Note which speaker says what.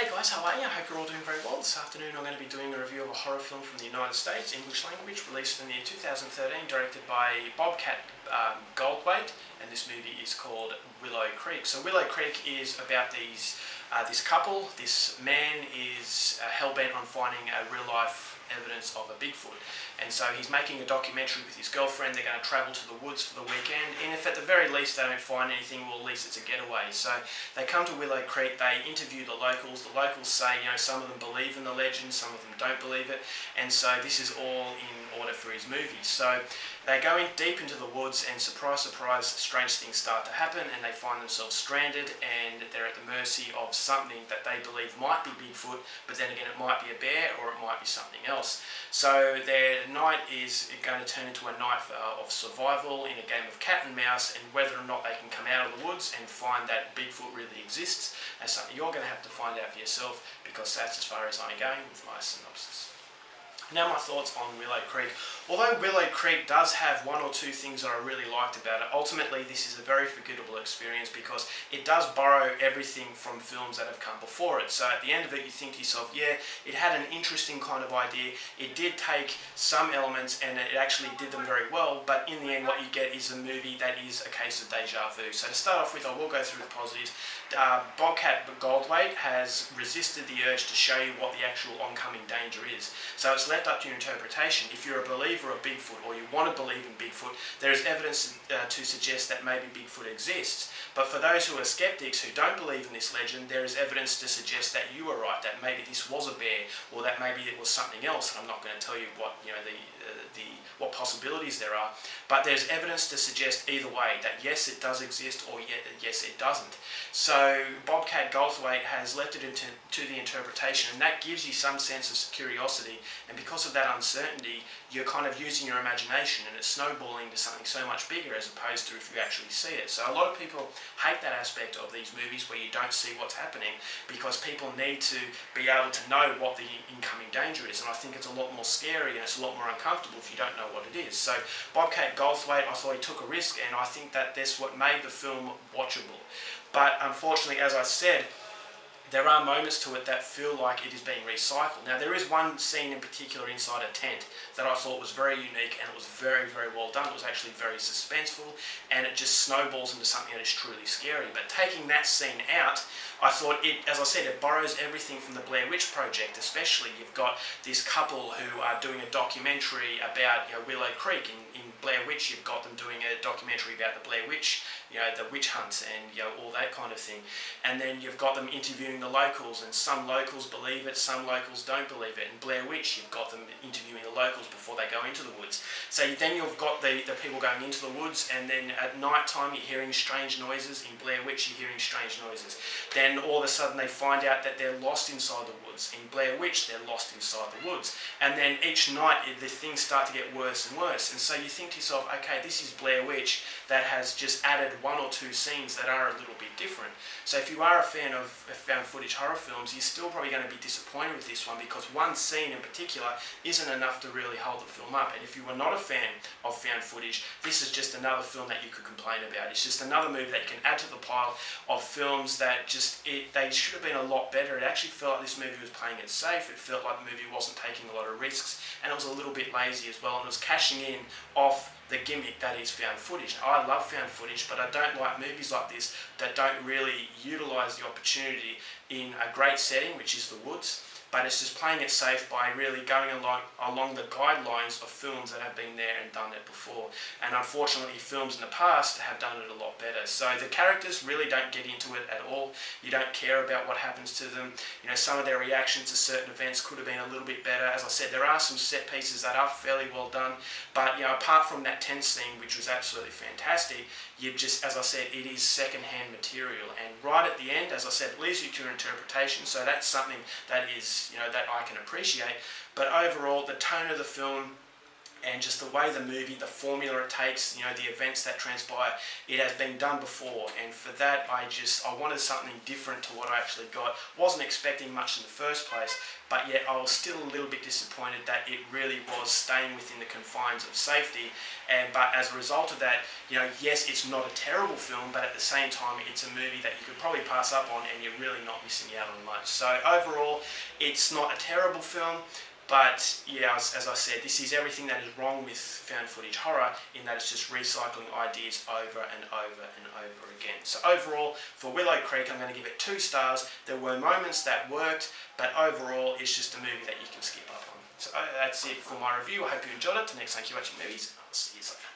Speaker 1: Hey guys, how are you? I hope you're all doing very well. This afternoon I'm going to be doing a review of a horror film from the United States, English language, released in the year 2013, directed by Bobcat Goldthwait, and this movie is called Willow Creek. So Willow Creek is about this couple. This man is hell-bent on finding a real-life evidence of a Bigfoot, and so he's making a documentary with his girlfriend. They're going to travel to the woods for the weekend, and if at the very least they don't find anything, well, at least it's a getaway. So they come to Willow Creek, they interview the locals say, some of them believe in the legend, some of them don't believe it, and so this is all in order for his movie. So they go in deep into the woods, and surprise, surprise, strange things start to happen, and they find themselves stranded, and they're at the mercy of something that they believe might be Bigfoot, but then again it might be a bear or it might be something else. So their night is going to turn into a night of survival in a game of cat and mouse, and whether or not they can come out of the woods and find that Bigfoot really exists, that's something you're going to have to find out for yourself, because that's as far as I'm going with my synopsis. Now my thoughts on Willow Creek. Although Willow Creek does have one or two things that I really liked about it, ultimately this is a very forgettable experience because it does borrow everything from films that have come before it. So at the end of it you think to yourself, yeah, it had an interesting kind of idea, it did take some elements and it actually did them very well, but in the end what you get is a movie that is a case of deja vu. So to start off with, I will go through the positives. Bobcat Goldthwait has resisted the urge to show you what the actual oncoming danger is. So it's left up to your interpretation. If you're a believer of Bigfoot, or you want to believe in Bigfoot, there is evidence to suggest that maybe Bigfoot exists. But for those who are skeptics, who don't believe in this legend, there is evidence to suggest that you were right, that maybe this was a bear, or that maybe it was something else. And I'm not going to tell you what what possibilities there are, but there's evidence to suggest either way that yes, it does exist, or yes, it doesn't. So Bobcat Goldthwait has left it to the interpretation, and that gives you some sense of curiosity, and because of that uncertainty, you're kind of using your imagination, and it's snowballing to something so much bigger as opposed to if you actually see it. So a lot of people hate that aspect of these movies where you don't see what's happening, because people need to be able to know what the incoming danger is, and I think it's a lot more scary and it's a lot more uncomfortable if you don't know what it is. So Bobcat Goldthwait, I thought he took a risk, and I think that that's what made the film watchable. But unfortunately, as I said, there are moments to it that feel like it is being recycled. Now there is one scene in particular inside a tent that I thought was very unique, and it was very, very well done. It was actually very suspenseful, and it just snowballs into something that is truly scary. But taking that scene out, I thought it, as I said, it borrows everything from the Blair Witch Project. Especially, you've got this couple who are doing a documentary about Willow Creek. In Blair Witch, you've got them doing a documentary about the Blair Witch, the witch hunts and all that kind of thing. And then you've got them interviewing the locals, and some locals believe it, some locals don't believe it. In Blair Witch, you've got them interviewing the locals before they go into the woods. So then you've got the people going into the woods, and then at night time you're hearing strange noises. In Blair Witch, you're hearing strange noises. Then all of a sudden they find out that they're lost inside the woods. In Blair Witch, they're lost inside the woods. And then each night the things start to get worse and worse. And so you think to yourself, okay, this is Blair Witch that has just added one or two scenes that are a little bit different. So if you are a fan of found footage horror films, you're still probably going to be disappointed with this one, because one scene in particular isn't enough to really hold the film up. And if you are not a fan of found footage, this is just another film that you could complain about. It's just another movie that you can add to the pile of films that they should have been a lot better. It actually felt like this movie was playing it safe. It felt like the movie wasn't taking a lot of risks, and it was a little bit lazy as well, and it was cashing in off the gimmick that is found footage. Now, I love found footage, but I don't like movies like this that don't really utilise the opportunity in a great setting, which is the woods, but it's just playing it safe by really going along the guidelines of films that have been there and done it before. And unfortunately, films in the past have done it a lot better. So the characters really don't get into it at all. You don't care about what happens to them. Some of their reactions to certain events could have been a little bit better. As I said, there are some set pieces that are fairly well done, but apart from that tent scene, which was absolutely fantastic, as I said, it is second-hand material. And right at the end, as I said, it leaves you to your interpretation. So that's something that is, that I can appreciate. But overall, the tone of the film and just the way the movie, the formula it takes, you know, the events that transpire, it has been done before, and for that I wanted something different to what I actually got. Wasn't expecting much in the first place, but yet I was still a little bit disappointed that it really was staying within the confines of safety. But as a result of that, you know, yes, it's not a terrible film, but at the same time, it's a movie that you could probably pass up on, and you're really not missing out on much. So overall, it's not a terrible film. But yeah, as I said, this is everything that is wrong with found footage horror, in that it's just recycling ideas over and over and over again. So overall, for Willow Creek, I'm going to give it 2 stars. There were moments that worked, but overall, it's just a movie that you can skip up on. So that's it for my review. I hope you enjoyed it. Till next time, keep watching movies. I'll see you later.